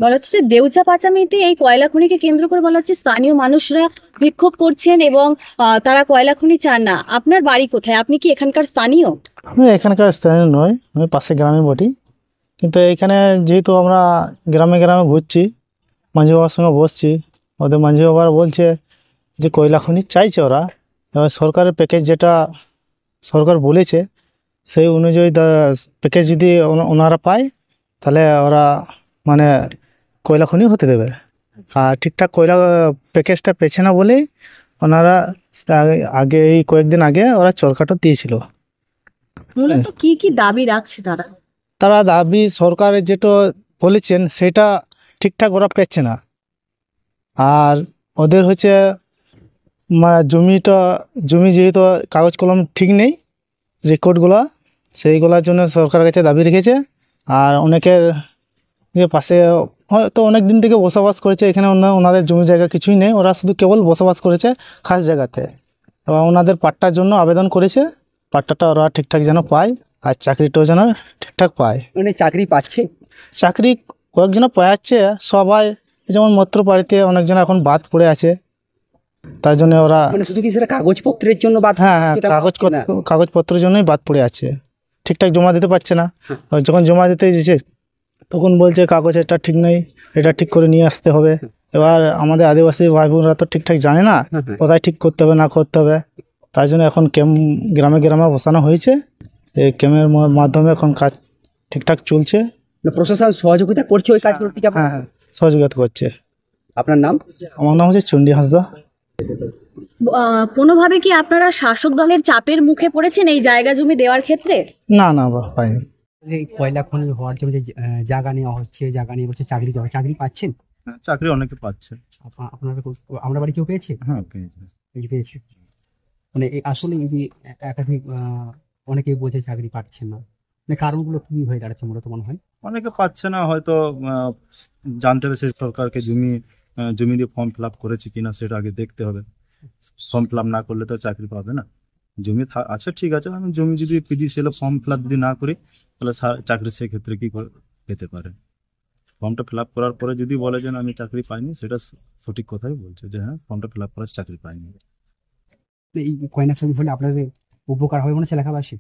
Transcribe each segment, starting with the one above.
বলা হচ্ছে যে দেউচা পাচামিতে এই কয়লা খনিকে কেন্দ্র করে বলা হচ্ছে স্থানীয় মানুষরা বিক্ষোভ করছেন এবং তারা কয়লা খনি চান না। আপনার বাড়ি কোথায়? আপনি কি এখানকার স্থানীয়? আমি এখানকার স্থানীয় নয়, আমি পাশে গ্রামে বটি, কিন্তু এখানে যেহেতু আমরা গ্রামে গ্রামে ঘুরছি, মাঝি বাবার সঙ্গে বসছি, ওদের মাঝি বাবারা বলছে যে কয়লা খনি চাইছে ওরা। এবার সরকারের প্যাকেজ যেটা সরকার বলেছে সেই অনুযায়ী প্যাকেজ যদি ওনারা পায় তাহলে ওরা মানে কয়লা খনি হতে দেবে। আর ঠিকঠাক কয়লা প্যাকেজটা পেছে না বলেই ওনারা আগে এই কয়েকদিন আগে ওরা চরকাটও দিয়েছিল। মূলত কি কি দাবি রাখছে তারা? তারা দাবি সরকারের যেটা বলেছেন সেটা ঠিকঠাক ওরা পেচ্ছে না। আর ওদের হচ্ছে জমি যেহেতু কাগজ কলম ঠিক নেই রেকর্ডগুলো, সেইগুলোর জন্য সরকারের কাছে দাবি রেখেছে। আর অনেকের পাশে হয়তো অনেক দিন থেকে বসবাস করেছে এখানে, ওনাদের জমি জায়গা কিছুই নেই, ওরা শুধু কেবল বসবাস করেছে খাস জায়গাতে। এবং ওনাদের পাট্টার জন্য আবেদন করেছে, পাট্টাটা ওরা ঠিকঠাক যেন পায় আর চাকরিটাও যেন ঠিকঠাক পায়। মানে চাকরি পাচ্ছে? চাকরি কয়েকজন পাচ্ছে, সবাই যেমন মত্রপাড়িতে অনেকজন এখন বাদ পড়ে আছে, তার জন্য ওরা মানে শুধু কি সেটা কাগজপত্রের জন্য বাদ? হ্যাঁ কাগজপত্রের জন্যই বাদ পড়ে আছে, ঠিকঠাক জমা দিতে পারছে না। যখন জমা দিতে যেছে তখন বলছে কাগজ এটা ঠিক নেই, এটা ঠিক করে নিয়ে আসতে হবে। এবার আমাদের আদিবাসী ভাই বোনরা তো ঠিকঠাক জানে না কোথায় ঠিক করতে হবে না করতে হবে, তাই জন্য এখন ক্যাম্প গ্রামে গ্রামে বসানো হয়েছে। সেই ক্যাম্পের মাধ্যমে এখন কাজ ঠিকঠাক চলছে। প্রশাসন সহযোগিতা করছে ওই কাজ করতে? হ্যাঁ, সহযোগিতা করছে। আপনার নাম? আমার নাম হচ্ছে চণ্ডী হাঁসদা। কোনোভাবে কি আপনারা শাসক দলের চাপের মুখে পড়েছেন এই জায়গা জমি দেওয়ার ক্ষেত্রে? না পাইনি। এই কয়লা খনি হওয়ার জন্য যে জায়গা নেওয়া হচ্ছে, জায়গা নিয়ে বলছে চাকরি দেওয়া, চাকরি পাচ্ছেন? চাকরি অনেকে পাচ্ছে। আপনার বাড়ি কেউ পেয়েছে? হ্যাঁ পেয়েছে। মানে আসলে এই যে একাধিক অনেকেই বলছে চাকরি পাচ্ছেন না, মানে কারণগুলো কি হয়ে দাঁড়াচ্ছে মূলত মনে হয়? অনেকে পাচ্ছে না, হয়তো জানতে হবে সেই সরকারকে জমি দিয়ে ফর্ম ফিল আপ করেছে কিনা সেটা আগে দেখতে হবে। ফর্ম ফিল আপ না করলে তো চাকরি পাবে না। জমি আছে ঠিক আছে, আমি জমি যদি পিডিসিএল ফর্ম ফিল আপ যদি না করি তাহলে চাকরি সেক্ষেত্রে কি করে পেতে পারে। ফর্মটা ফিল আপ করার পরে যদি বলে যে আমি চাকরি পাইনি, সেটা সঠিক কথাই বলছে যে হ্যাঁ ফর্মটা ফিল আপ করার চাকরি পাইনি। এই কয়লা খনি হলে আপনাদের উপকার হবে মনে হচ্ছে এলাকাবাসী?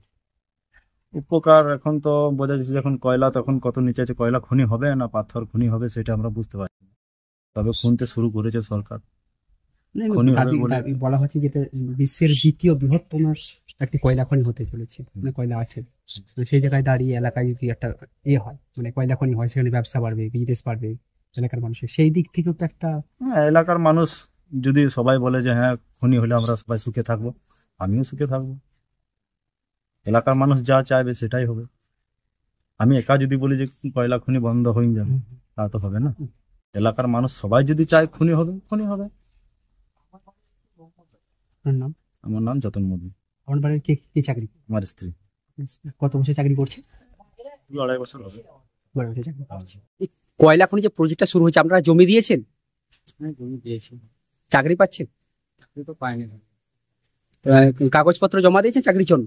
উপকার এখন তো বোঝা যাচ্ছে, যখন কয়লা তখন কত নিচে আছে, কয়লা খনি হবে না পাথর খনি হবে সেটা আমরা বুঝতে পারছি না। তবে খুনতে শুরু করেছে সরকার। বলা হচ্ছে যেটা বিশ্বের দ্বিতীয় বৃহত্তম একটি কয়লা খনি হতে চলেছে, মানে কয়লা আছে সেই জায়গায় দাঁড়িয়ে এলাকায় যদি একটা হয়, মানে কয়লা খনি হয়, সেখানে ব্যবসা বাড়বে, বিজনেস বাড়বে এলাকার মানুষের, সেই দিক থেকেও তো একটা। এলাকার মানুষ যদি সবাই বলে যে হ্যাঁ খনি হলে আমরা সবাই সুখে থাকবো, আমিও সুখে থাকবো। এলাকার মানুষ যা চাইবে সেটাই হবে। আমি একা যদি বলি যে কয়লা খনি বন্ধ হয়ে যাবে, তা তো হবে না। এলাকার মানুষ সবাই যদি চায় খনি হবে, খনি হবে। নাম? আমার নাম যতন মোদী। আমার বাড়ির কি চাকরি? আমার স্ত্রী। কত বছর চাকরি করছে? 2.5 বছর হবে। কয়লা খনি যে প্রজেক্টটা শুরু হয়েছে, আপনারা জমি দিয়েছেন? হ্যাঁ জমি দিয়েছি। চাকরি পাচ্ছেন? চাকরি তো পাইনি। কাগজপত্র জমা দিয়েছেন চাকরির জন্য?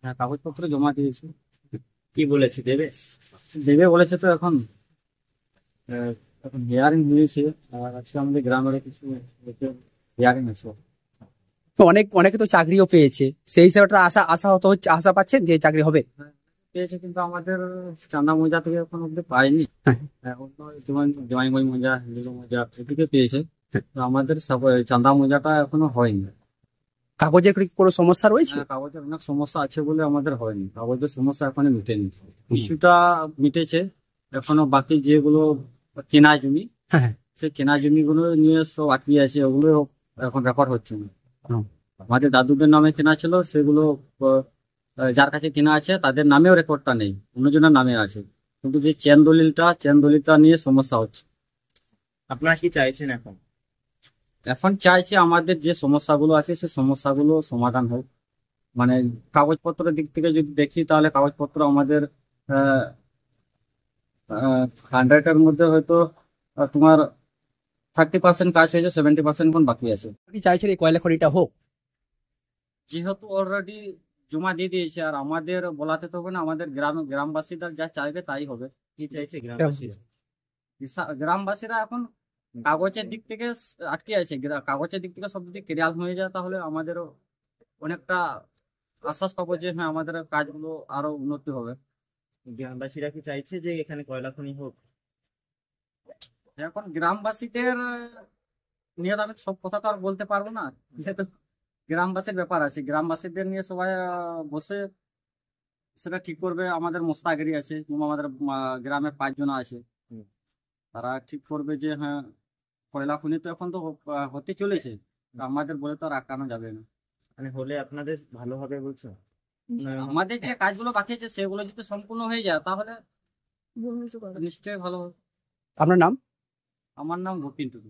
হ্যাঁ কাগজপত্র জমা দিয়েছি। কি বলেছে দেবে বলেছে, তো এখন হিয়ারিং হয়েছে। আর আজকে আমাদের গ্রামের কিছু হিয়ারিং আছে। অনেকে তো চাকরিও পেয়েছে, সেই হিসাবে আশা পাচ্ছেন যে চাকরি হবে? পেয়েছে, কিন্তু আমাদের চান্দা মৌজা থেকে এখন অব্দি পাইনি। অন্য যেমন জমাইমই মৌজা, লিলু মৌজা এদিকে পেয়েছে, তো আমাদের চান্দা মৌজাটা এখনো হয়নি। কাগজের কোনো সমস্যা রয়েছে? কাগজের অনেক সমস্যা আছে বলে আমাদের হয়নি। কাগজের সমস্যা এখনো মিটেনি। কিছুটা মিটেছে, এখনো বাকি যেগুলো কেনা জমি, সেই কেনা জমিগুলো নিয়ে সব আটকে আছে, ওগুলো এখন রেকর্ড হচ্ছে না। আমাদের দাদুদের নামে কেনা ছিল, সেগুলো যার কাছে কেনা আছে তাদের নামেও রেকর্ডটা নেই, অন্যজনের নামে আছে। কিন্তু যে চেন দলিলটা নিয়ে সমস্যা হচ্ছে। আপনারা কি চাইছেন এখন? এখন চাইছে আমাদের যে সমস্যাগুলো আছে সে সমস্যাগুলো সমাধান হোক। মানে কাগজপত্রের দিক থেকে যদি দেখি তাহলে কাগজপত্র আমাদের 100-এর মধ্যে হয়তো তোমার 30% কাজ হয়েছে, 70% এখন বাকি আছে। কি চাইছেন এই কয়লা খনিটা হোক? যেহেতু অলরেডি জমা দিয়ে দিয়েছে, আর আমাদের বলাতে তো হবে না, আমাদের গ্রামবাসীরা যা চাইবে তাই হবে। কি চাইছে গ্রামবাসীরা? গ্রামবাসীরা এখন কাগজের দিক থেকে আটকে আছে, কাগজের দিক থেকে সব যদি ক্লিয়ার হয়ে যায় তাহলে আমাদেরও অনেকটা আশ্বাস পাবো যে হ্যাঁ আমাদের কাজগুলো আরো উন্নতি হবে। গ্রামবাসীরা কি চাইছে যে এখানে কয়লা খনি হোক? এখন গ্রামবাসীদের নিয়ে তো আমি সব কথা তো আর বলতে পারবো না, যেহেতু গ্রামবাসীর ব্যাপার আছে। গ্রামবাসীদের নিয়ে সবাই বসে সেটা ঠিক করবে। আমাদের মোস্তাগিরি আছে, আমাদের গ্রামে 5 জন আছে, হুম। তারা ঠিক করবে যে হ্যাঁ কয়লা খনি তো এখন তো হতে চলেছে, আমাদের বলে তো আর আটকানো যাবে না। মানে হলে আপনাদের ভালো হবে বলছো? আমাদের যে কাজগুলো বাকি আছে সেগুলো যদি সম্পূর্ণ হয়ে যায় তাহলে নিশ্চয়ই ভালো হবে। আপনার নাম? আমার নাম গোপিন টুডু।